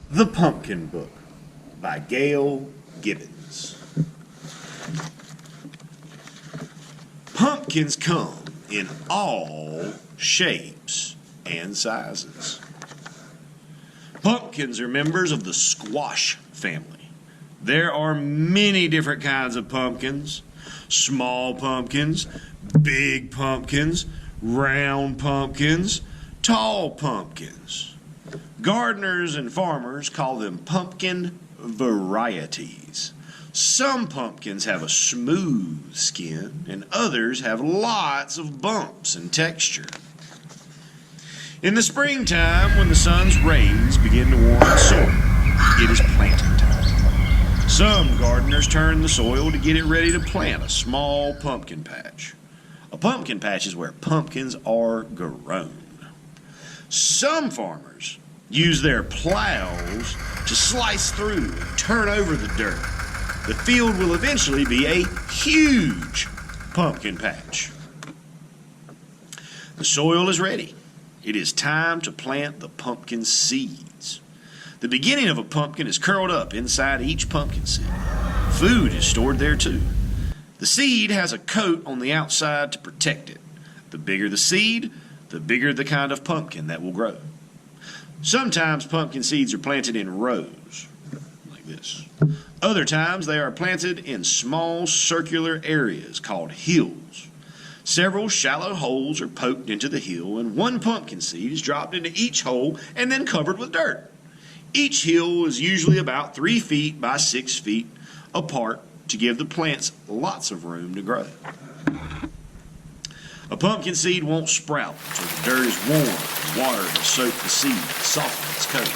The Pumpkin Book by Gail Gibbons. Pumpkins come in all shapes and sizes. Pumpkins are members of the squash family. There are many different kinds of pumpkins. Small pumpkins, big pumpkins, round pumpkins, tall pumpkins. Gardeners and farmers call them pumpkin varieties. Some pumpkins have a smooth skin, and others have lots of bumps and texture. In the springtime, when the sun's rays begin to warm the soil, it is planting time. Some gardeners turn the soil to get it ready to plant a small pumpkin patch. A pumpkin patch is where pumpkins are grown. Some farmers use their plows to slice through and turn over the dirt. The field will eventually be a huge pumpkin patch. The soil is ready. It is time to plant the pumpkin seeds. The beginning of a pumpkin is curled up inside each pumpkin seed. Food is stored there too. The seed has a coat on the outside to protect it. The bigger the seed, the bigger the kind of pumpkin that will grow. Sometimes pumpkin seeds are planted in rows, like this. Other times they are planted in small circular areas called hills. Several shallow holes are poked into the hill, and one pumpkin seed is dropped into each hole and then covered with dirt. Each hill is usually about 3 feet by 6 feet apart to give the plants lots of room to grow. A pumpkin seed won't sprout until the dirt is warm and water has soaked the seed and softened its coat.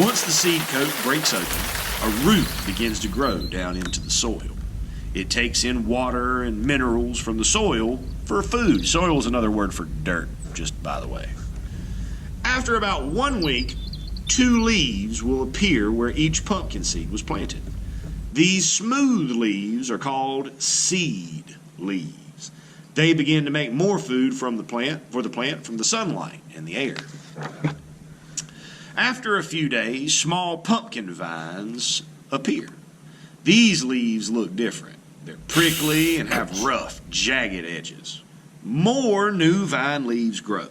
Once the seed coat breaks open, a root begins to grow down into the soil. It takes in water and minerals from the soil for food. Soil is another word for dirt, just by the way. After about 1 week, 2 leaves will appear where each pumpkin seed was planted. These smooth leaves are called seed leaves. They begin to make more food from the plant from the sunlight and the air. After a few days, small pumpkin vines appear. These leaves look different. They're prickly and have rough, jagged edges. More new vine leaves grow.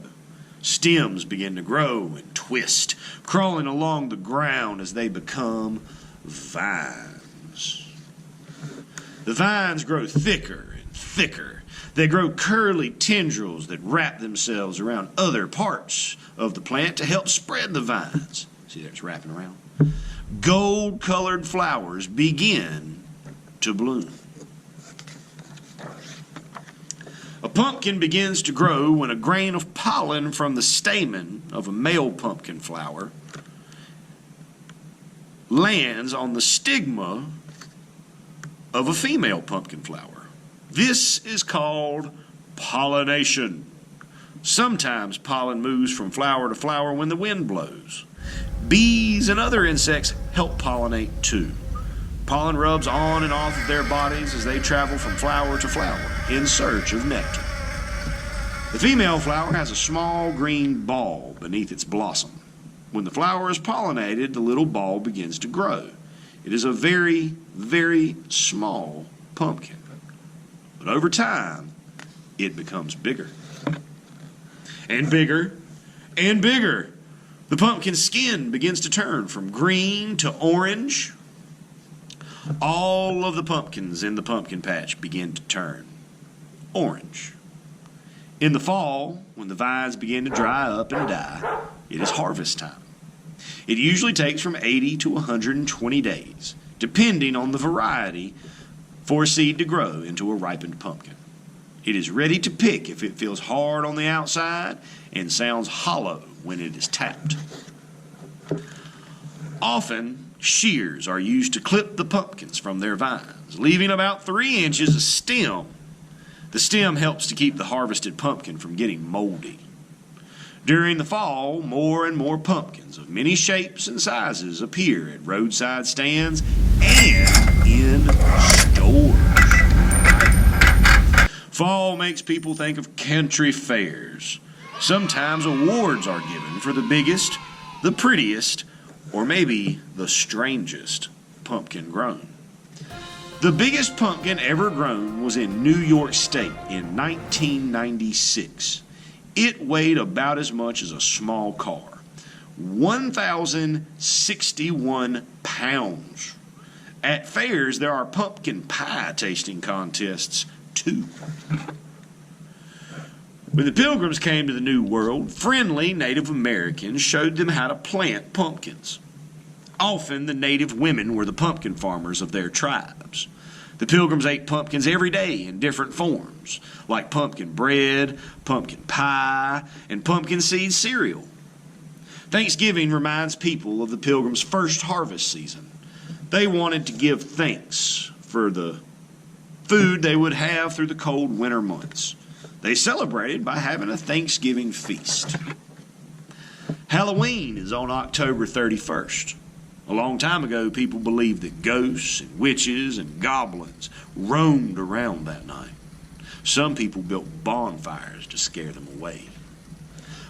Stems begin to grow and twist, crawling along the ground as they become vines. The vines grow thicker and thicker. They grow curly tendrils that wrap themselves around other parts of the plant to help spread the vines. See there, it's wrapping around. Gold-colored flowers begin to bloom. A pumpkin begins to grow when a grain of pollen from the stamen of a male pumpkin flower lands on the stigma of a female pumpkin flower. This is called pollination. Sometimes pollen moves from flower to flower when the wind blows. Bees and other insects help pollinate too. Pollen rubs on and off of their bodies as they travel from flower to flower in search of nectar. The female flower has a small green ball beneath its blossom. When the flower is pollinated, the little ball begins to grow. It is a very, very small pumpkin. But over time, it becomes bigger. And bigger, and bigger. The pumpkin skin begins to turn from green to orange. All of the pumpkins in the pumpkin patch begin to turn orange. In the fall, when the vines begin to dry up and die, it is harvest time. It usually takes from 80 to 120 days, depending on the variety, for a seed to grow into a ripened pumpkin. It is ready to pick if it feels hard on the outside and sounds hollow when it is tapped. Often, shears are used to clip the pumpkins from their vines, leaving about 3 inches of stem. The stem helps to keep the harvested pumpkin from getting moldy. During the fall, more and more pumpkins of many shapes and sizes appear at roadside stands and in stores. Fall makes people think of country fairs. Sometimes awards are given for the biggest, the prettiest, or maybe the strangest pumpkin grown. The biggest pumpkin ever grown was in New York State in 1996. It weighed about as much as a small car, 1,061 pounds. At fairs, there are pumpkin pie tasting contests, too. When the Pilgrims came to the New World, friendly Native Americans showed them how to plant pumpkins. Often, the native women were the pumpkin farmers of their tribes. The Pilgrims ate pumpkins every day in different forms, like pumpkin bread, pumpkin pie, and pumpkin seed cereal. Thanksgiving reminds people of the Pilgrims' first harvest season. They wanted to give thanks for the food they would have through the cold winter months. They celebrated by having a Thanksgiving feast. Halloween is on October 31st. A long time ago, people believed that ghosts and witches and goblins roamed around that night. Some people built bonfires to scare them away.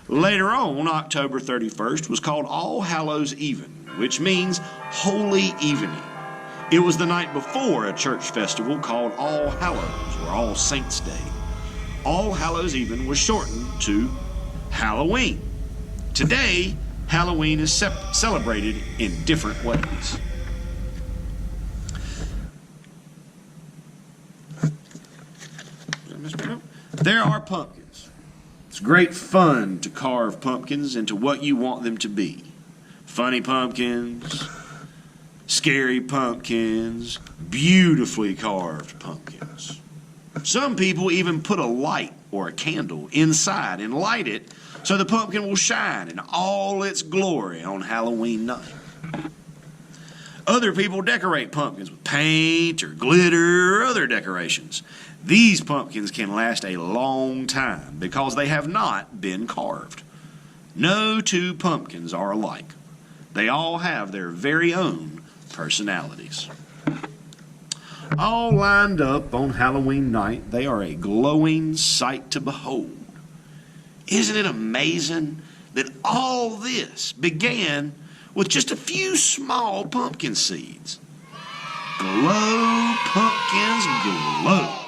Later on, October 31st was called All Hallows Even, which means Holy Evening. It was the night before a church festival called All Hallows, or All Saints' Day. All Hallows Even was shortened to Halloween. Today, Halloween is celebrated in different ways. There are pumpkins. It's great fun to carve pumpkins into what you want them to be. Funny pumpkins, scary pumpkins, beautifully carved pumpkins. Some people even put a light or a candle inside and light it so the pumpkin will shine in all its glory on Halloween night. Other people decorate pumpkins with paint or glitter or other decorations. These pumpkins can last a long time because they have not been carved. No two pumpkins are alike. They all have their very own personalities. All lined up on Halloween night, they are a glowing sight to behold. Isn't it amazing that all this began with just a few small pumpkin seeds? Glow, pumpkins, glow.